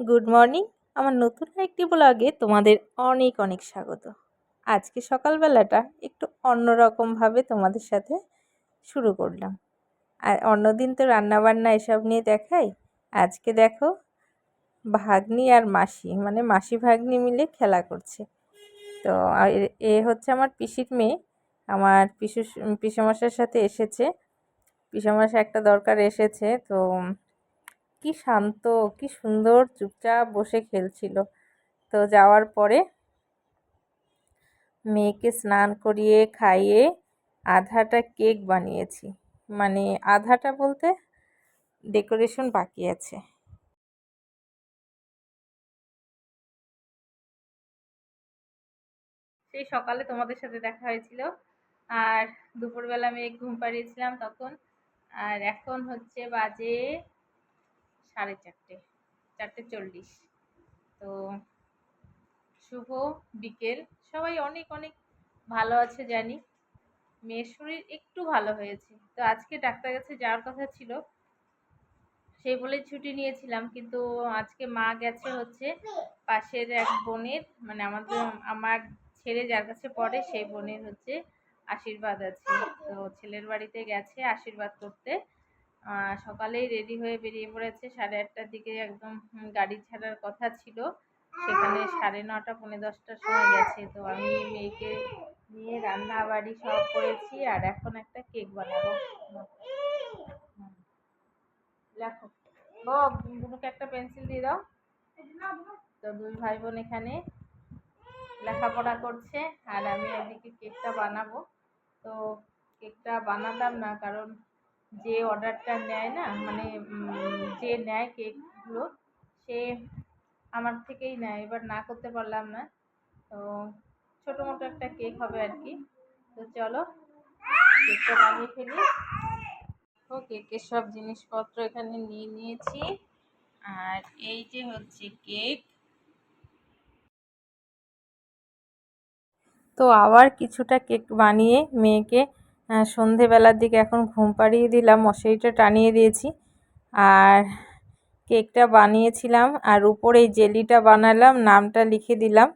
Good morning. আমার নতুন একটি ব্লগে তোমাদের অনেক অনেক স্বাগত। আজকে সকালবেলাটা একটু অন্যরকমভাবে তোমাদের সাথে শুরু করলাম। আর অন্যদিন তো রান্নাবান্না এসব নিয়ে দেখাই। আজকে দেখো ভাগ্নি আর মাসি মানে মাসি ভাগ্নি মিলে খেলা করছে। তো এ হচ্ছে আমার পিসির মেয়ে, আমার পিসেমশাইয়ের সাথে এসেছে। পিসেমশাই একটা দরকার এসেছে। তো কি শান্ত, কি সুন্দর চুপচাপ বসে খেলছিল। তো যাওয়ার পরে মেয়েকে স্নান করিয়ে খাইয়ে আধাটা কেক বানিয়েছি, মানে আধাটা বলতে ডেকোরেশন বাকি আছে। সেই সকালে তোমাদের সাথে দেখা হয়েছিল, আর দুপুরবেলা মেয়ে ঘুম পাড়িয়েছিলাম তখন। আর এখন হচ্ছে বাজে 4:30, 4:40। তো শুভ বিকেল। সবাই অনেক অনেক ভালো আছে জানি। মেয়ের শরীর একটু ভালো হয়েছে, তো আজকে ডাক্তার কাছে যাওয়ার কথা ছিল, সেই বলেই ছুটি নিয়েছিলাম। কিন্তু আজকে মা গেছে হচ্ছে পাশের এক বোনের, মানে আমার ছেলে যার কাছে পড়ে সেই বোনের হচ্ছে আশীর্বাদ আছে। তো ছেলের বাড়িতে গেছে আশীর্বাদ করতে। সকালেই রেডি হয়ে বেরিয়ে পড়েছে। 8:30টার দিকে একদম গাড়ি ছাড়ার কথা ছিল, সেখানে 9:30 10টার সময় গেছে। তো আমি মেয়েকে নিয়ে রান্না বাড়ি সব করেছি, আর এখন একটা কেক বানাবো। লেখো ও, বুনুকে একটা পেন্সিল দিয়ে দাও। তো দুই ভাই বোন এখানে লেখাপড়া করছে, আর আমি ওদিকে কেকটা বানাবো। তো কেকটা বানাতাম না, কারণ যে অর্ডারটা নেয় না, মানে যে নেয় কেকগুলো, সে আমার থেকেই নেয়। এবার না করতে পারলাম না। তো ছোটো মোটো একটা কেক হবে আর কি। তো চলো কেকটা বানিয়ে ফেলি। তো কেকের সব জিনিসপত্র এখানে নিয়ে নিয়েছি, আর এই যে হচ্ছে কেক। তো আবার কিছুটা কেক বানিয়ে মেয়েকে সন্ধেবেলার দিকে এখন ঘুম পাড়িয়ে দিলাম, মশারিটা টানিয়ে দিয়েছি। আর কেকটা বানিয়েছিলাম, আর উপরে এই জেলিটা বানালাম, নামটা লিখে দিলাম।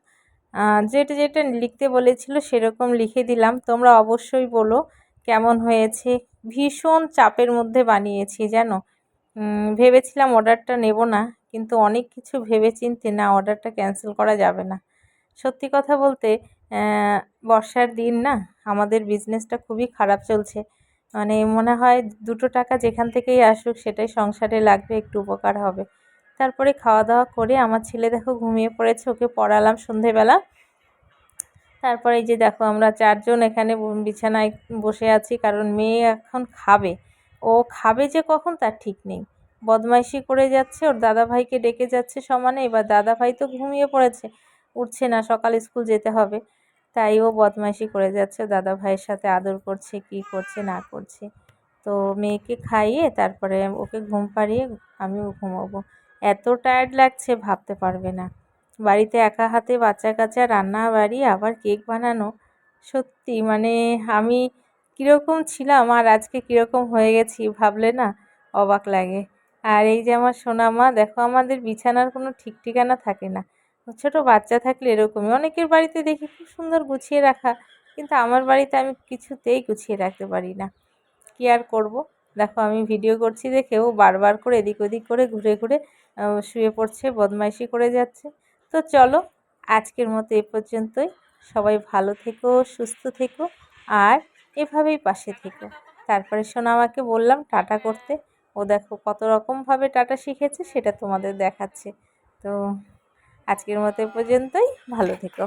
যেটা যেটা লিখতে বলেছিল সেরকম লিখে দিলাম। তোমরা অবশ্যই বলো কেমন হয়েছে। ভীষণ চাপের মধ্যে বানিয়েছি জানো। ভেবেছিলাম অর্ডারটা নেব না, কিন্তু অনেক কিছু ভেবেচিন্তে না, অর্ডারটা ক্যান্সেল করা যাবে না। সত্যি কথা বলতে বর্ষার দিন না, আমাদের বিজনেসটা খুবই খারাপ চলছে। মানে মনে হয় দুটো টাকা যেখান থেকেই আসুক সেটাই সংসারে লাগবে, একটু উপকার হবে। তারপরে খাওয়া দাওয়া করে আমার ছেলে দেখো ঘুমিয়ে পড়েছে, ওকে পড়ালাম সন্ধেবেলা। তারপরে এই যে দেখো আমরা চারজন এখানে বিছানায় বসে আছি, কারণ মেয়ে এখন খাবে। ও খাবে যে কখন তার ঠিক নেই, বদমাইশি করে যাচ্ছে, ওর দাদাভাইকে ডেকে যাচ্ছে সমানে। এবার দাদাভাই তো ঘুমিয়ে পড়েছে, উঠছে না, সকালে স্কুল যেতে হবে, তাই ও বদমাইশি করে যাচ্ছে, দাদাভাইয়ের সাথে আদর করছে, কি করছে না করছে। তো মেয়েকে খাইয়ে তারপরে ওকে ঘুম পাড়িয়ে আমিও ঘুমোবো। এত টায়ার্ড লাগছে ভাবতে পারবে না। বাড়িতে একা হাতে বাচ্চা কাচ্চা, রান্না বাড়ি, আবার কেক বানানো, সত্যি মানে আমি কীরকম ছিলাম আর আজকে কীরকম হয়ে গেছি ভাবলে না অবাক লাগে। আর এই যে আমার সোনা মা, দেখো আমাদের বিছানার কোনো ঠিক ঠিকানা থাকে না। ছোটো বাচ্চা থাকলে এরকমই, অনেকের বাড়িতে দেখি খুব সুন্দর গুছিয়ে রাখা, কিন্তু আমার বাড়িতে আমি কিছুতেই গুছিয়ে রাখতে পারি না। কী আর করব। দেখো আমি ভিডিও করছি দেখে ও বারবার করে এদিক ওদিক করে ঘুরে ঘুরে শুয়ে পড়ছে, বদমাইশি করে যাচ্ছে। তো চলো আজকের মতো এ পর্যন্তই। সবাই ভালো থেকো, সুস্থ থেকো, আর এভাবেই পাশে থেকো। তারপরে সোনামাকে বললাম টাটা করতে, ও দেখো কত রকমভাবে টাটা শিখেছে, সেটা তোমাদের দেখাচ্ছে। তো আজকের মতো এ পর্যন্তই, ভালো থেকো।